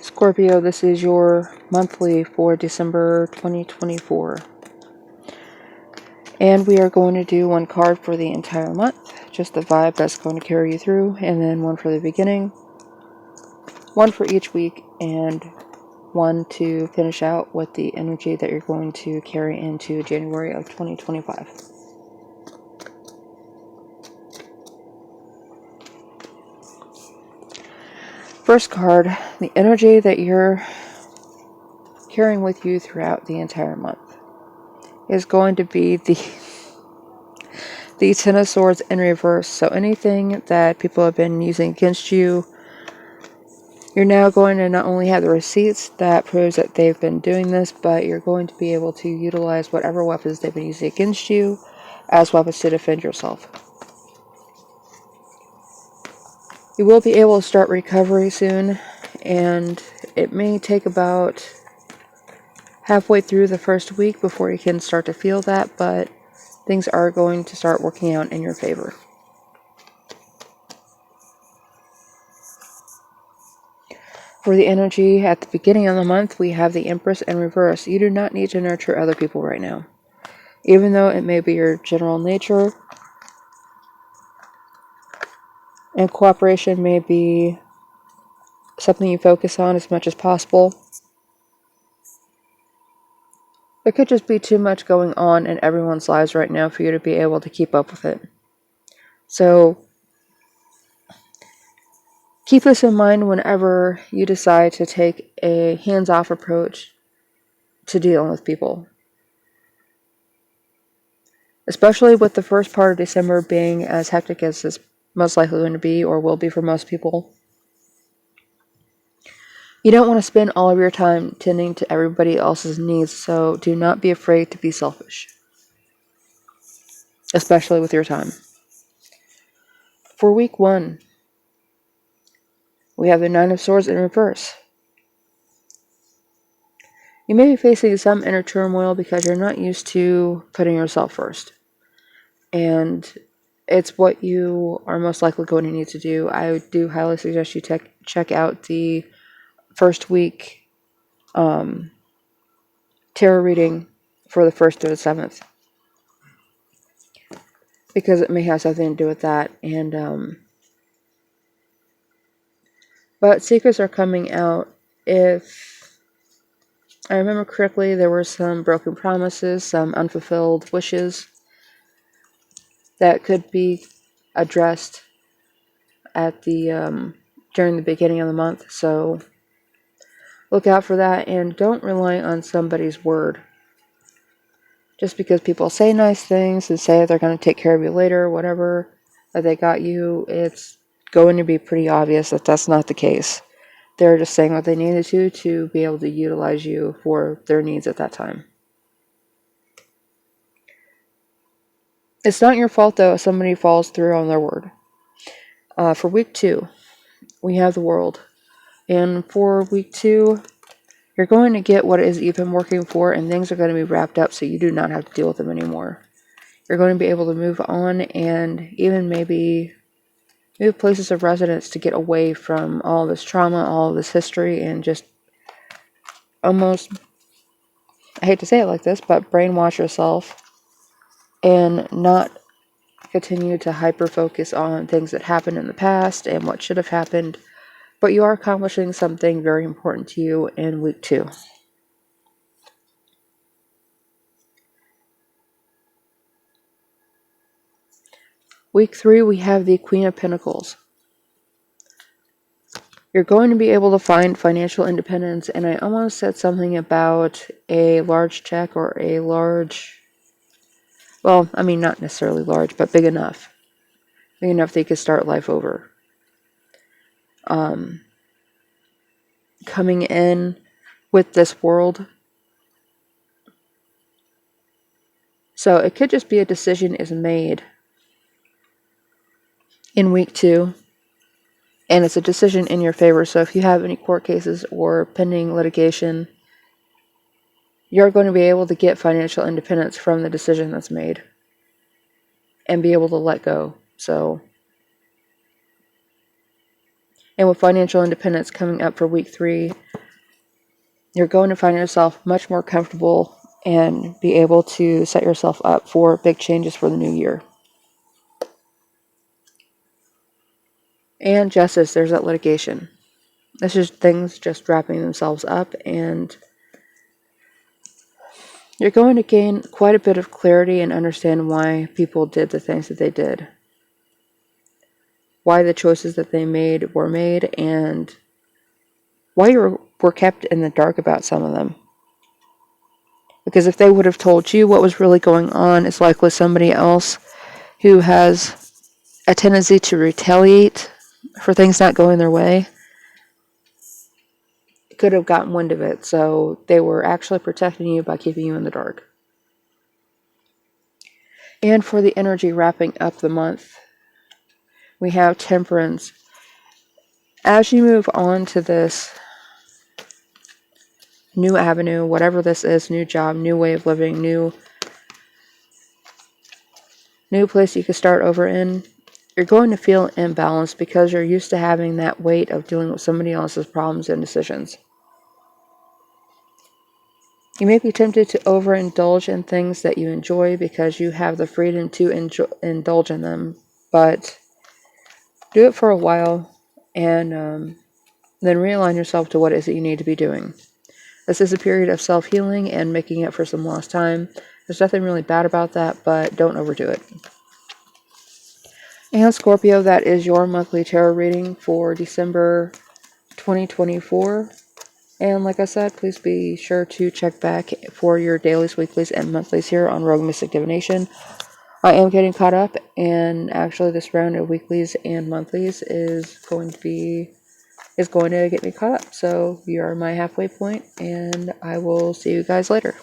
Scorpio, this is your monthly for December 2024. And we are going to do one card for the entire month, just the vibe that's going to carry you through, and then one for the beginning, one for each week, and one to finish out with the energy that you're going to carry into January of 2025. First card, the energy that you're carrying with you throughout the entire month is going to be the Ten of Swords in reverse. So anything that people have been using against you, you're now going to not only have the receipts that proves that they've been doing this, but you're going to be able to utilize whatever weapons they've been using against you as weapons to defend yourself. You will be able to start recovery soon, and it may take about halfway through the first week before you can start to feel that, but things are going to start working out in your favor. For the energy at the beginning of the month, we have the Empress in reverse. You do not need to nurture other people right now. Even though it may be your general nature, and cooperation may be something you focus on as much as possible, there could just be too much going on in everyone's lives right now for you to be able to keep up with it. So keep this in mind whenever you decide to take a hands-off approach to dealing with people. Especially with the first part of December being as hectic as it's most likely going to be, or will be for most people. You don't want to spend all of your time tending to everybody else's needs, so do not be afraid to be selfish. Especially with your time. For week 1, we have the Nine of Swords in reverse. You may be facing some inner turmoil because you're not used to putting yourself first. And it's what you are most likely going to need to do. I do highly suggest you check out the first week tarot reading for the 1st to the 7th. Because it may have something to do with that. And but secrets are coming out. If I remember correctly, there were some broken promises, some unfulfilled wishes that could be addressed at the during the beginning of the month. So look out for that, and don't rely on somebody's word. Just because people say nice things and say they're going to take care of you later, whatever, that they got you, it's going to be pretty obvious that that's not the case. They're just saying what they needed to be able to utilize you for their needs at that time. It's not your fault, though, if somebody falls through on their word. For week 2, we have the World. And for week 2, you're going to get what it is you've been working for, and things are going to be wrapped up so you do not have to deal with them anymore. You're going to be able to move on and even maybe move places of residence to get away from all this trauma, all this history, and just almost, I hate to say it like this, but brainwash yourself and not continue to hyper-focus on things that happened in the past and what should have happened. But you are accomplishing something very important to you in week 2. Week 3, we have the Queen of Pentacles. You're going to be able to find financial independence, and I almost said something about a large check or a large, well, I mean, not necessarily large, but big enough. Big enough that you could start life over. Coming in with this World. So it could just be a decision is made in week 2, and it's a decision in your favor. So if you have any court cases or pending litigation, you're going to be able to get financial independence from the decision that's made and be able to let go. So, and with financial independence coming up for week 3, you're going to find yourself much more comfortable and be able to set yourself up for big changes for the new year. And justice, there's that litigation. This is things just wrapping themselves up, and you're going to gain quite a bit of clarity and understand why people did the things that they did. Why the choices that they made were made, and why you were kept in the dark about some of them. Because if they would have told you what was really going on, it's likely somebody else who has a tendency to retaliate for things not going their way could have gotten wind of it. So they were actually protecting you by keeping you in the dark. And for the energy wrapping up the month, we have Temperance. As you move on to this new avenue, whatever this is, new job, new way of living, new place you could start over in, you're going to feel imbalanced because you're used to having that weight of dealing with somebody else's problems and decisions. You may be tempted to overindulge in things that you enjoy because you have the freedom to indulge in them, but do it for a while and then realign yourself to what it is that you need to be doing. This is a period of self-healing and making up for some lost time. There's nothing really bad about that, but don't overdo it. And Scorpio, that is your monthly tarot reading for December 2024. And like I said, please be sure to check back for your dailies, weeklies, and monthlies here on Rogue Mystic Divination. I am getting caught up, and actually this round of weeklies and monthlies is going to get me caught up. So you are my halfway point, and I will see you guys later.